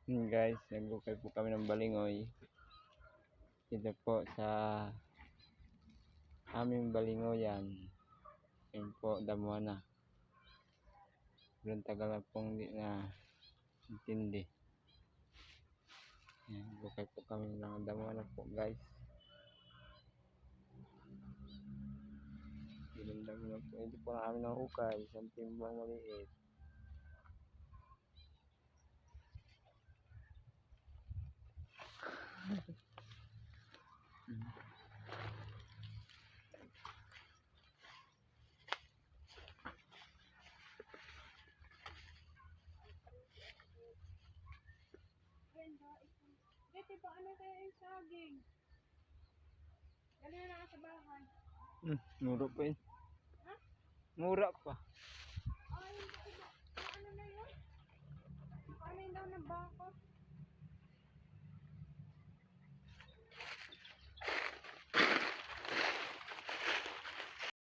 Guys, nagbukay po kami ng balingoy. Dito po sa aming balingoyan. Yun po, damuhan na. Sobrang tagal na pong hindi na intindi. Yan, bukay po kami ng damuhan na po guys. Ginandam na po. Ito po na namin ng hukay. Isang timbang maliit. Dito pa ano kaya yung saging? Dali na sa bahay. Mura pa yun. Ha? Mura pa. Ay, ano na yun? Paano daw ng bako?